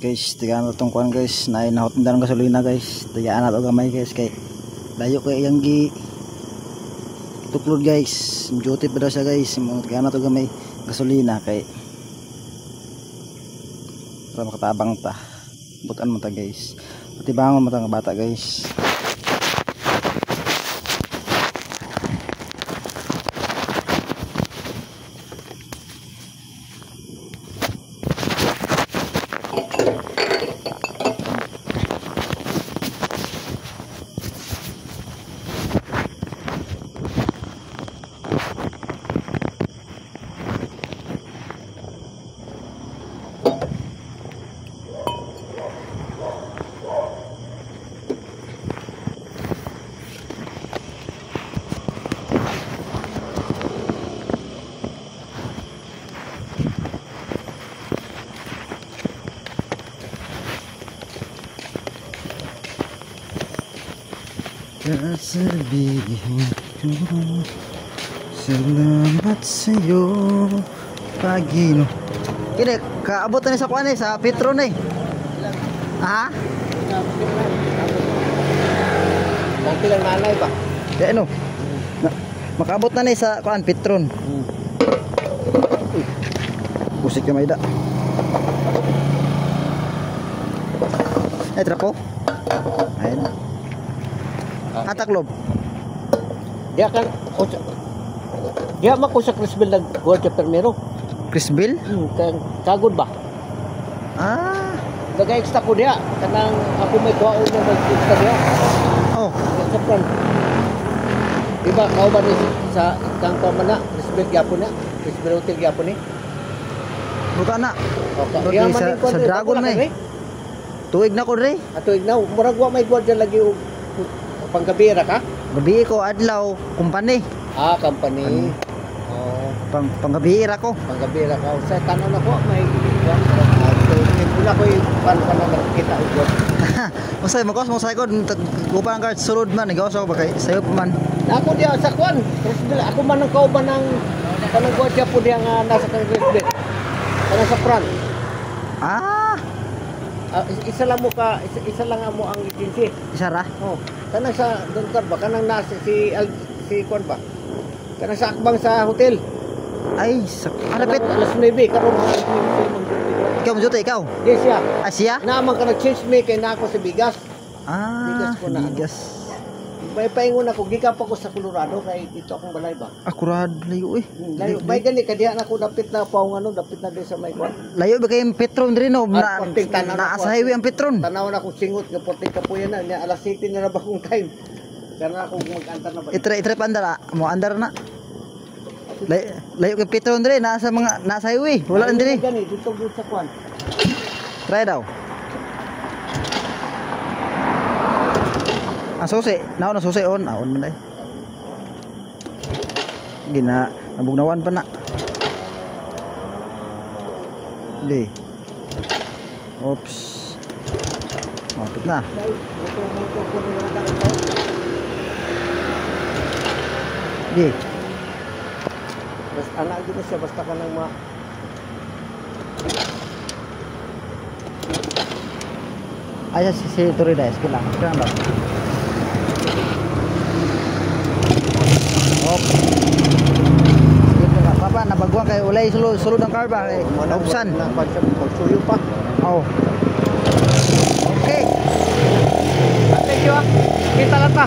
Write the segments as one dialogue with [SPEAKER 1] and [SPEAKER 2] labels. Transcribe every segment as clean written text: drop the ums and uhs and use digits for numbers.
[SPEAKER 1] Guys, tigaan na itong kuhan guys. Nahot na ng gasolina guys. Tigaan na ito gamay guys. Kay layo kay yung tuklod guys. Duty pa daw siya guys. Tigaan na ito gamay gasolina. Kay para makatabang ta. Butan mo ta guys. Patibangon mo ta nga bata guys. Sasabihin ko salamat sa'yo Pagino. Kini, kaabot na sa kuwan sa Petron eh. Ha?
[SPEAKER 2] Dati lang nanay ba?
[SPEAKER 1] Di ano? Makaabot na sa kuwan Petron. Busik ka mayda. Trapo. Ayun. Ataklob.
[SPEAKER 2] Dia kan dia mako sa Crisbel nag-guardia permero.
[SPEAKER 1] Crisbel?
[SPEAKER 2] Kagod ba?
[SPEAKER 1] Ah,
[SPEAKER 2] Nag-extra ko dia kanang ako may kuwaon na mag-extra dia.
[SPEAKER 1] oh,
[SPEAKER 2] Sa front. Diba kao ba ni sa kang mana Crisbel gyapon na? Crisbel hotel gyapon ni.
[SPEAKER 1] buka na.
[SPEAKER 2] Okay,
[SPEAKER 1] Sa Dragon na eh. Tuig na ko re.
[SPEAKER 2] Ato ignaw, murag wa may guardia lagi og panggabira ka?
[SPEAKER 1] Gabi ko adlaw kumpani.
[SPEAKER 2] Ah, company. Oh,
[SPEAKER 1] Panggabira ko.
[SPEAKER 2] panggabira ka. Sa tanan ako may wala ko yung paano nakikita ko.
[SPEAKER 1] Masay mo mo sa ko kupang guard sulod man igaw sa ko ba kay sayo pa man.
[SPEAKER 2] Ako dia sa kwan. Ako man ang kauban ng panagwatya po dia nga nasa Crisbel. Kana sa front.
[SPEAKER 1] Ah,
[SPEAKER 2] Isa lang mo ang agency.
[SPEAKER 1] isa ra.
[SPEAKER 2] Oh, kana sa Duntar ba kanang nasa si kwan ba? Kana sa akbang sa hotel.
[SPEAKER 1] Ay, malapit.
[SPEAKER 2] Alas 9 karon.
[SPEAKER 1] Ikaw mo jote ikaw.
[SPEAKER 2] Yes siya.
[SPEAKER 1] Asya?
[SPEAKER 2] Naman ka nag-change me kay na ako sa bigas.
[SPEAKER 1] Ah,
[SPEAKER 2] Bigas ko na.
[SPEAKER 1] bigas.
[SPEAKER 2] May paingon ako gikan pa ko sa Colorado kay dito akong balay ba.
[SPEAKER 1] Akurad layo eh.
[SPEAKER 2] Layo may gani kadiha na ako dapit na paung dapit na din sa may kwan.
[SPEAKER 1] Layo ba kay Petron diri no?
[SPEAKER 2] Porting tanaw na
[SPEAKER 1] Sa highway ang Petron.
[SPEAKER 2] Tanaw na akong singot nga porting kapuyan na nya alas 7 na ba kong time. Kana ako mag-antar na ba.
[SPEAKER 1] Itre pandara mo andar na. Layo kay Petron diri nasa highway. Wala diri.
[SPEAKER 2] Gani dito sa kwan.
[SPEAKER 1] Try daw. Ang susi, naon na susi on man ay. Gina, nabugnawan pa na. Di. Oops. Mapit na. Di.
[SPEAKER 2] Basta anak dito siya basta ka nang
[SPEAKER 1] Ayan si Torides, kailangan. Kailangan ba? Op. Sige na, papa, nabaguan kayo. Ulay, sulod ng car ba? Naubsan.
[SPEAKER 2] Pagsuyo pa.
[SPEAKER 1] Oh. Okay.
[SPEAKER 2] Thank you ah. Kita lang ta.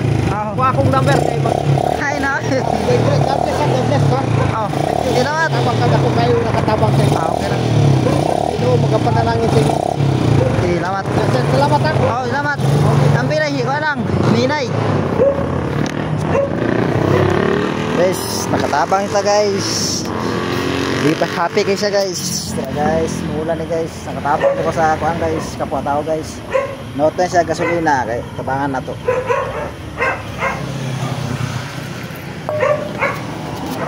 [SPEAKER 2] Kuha akong number kay mag.
[SPEAKER 1] Hi na.
[SPEAKER 2] God bless ka.
[SPEAKER 1] Oh. Salamat.
[SPEAKER 2] Tabang ka ako kayo nakatabang sa iyo.
[SPEAKER 1] Okay na.
[SPEAKER 2] Ito magapanalangin sa iyo.
[SPEAKER 1] Salamat.
[SPEAKER 2] Salamat ha.
[SPEAKER 1] Oh, salamat. Ang piray ko lang. Minay. Guys, nakatabang ito guys. Di pa happy kayo siya guys. Tara guys, muulan ni guys. Nakatabang ito ko sa kuhan guys. Kapwa tao guys. Note na siya gasolina. Kaya tabangan na to.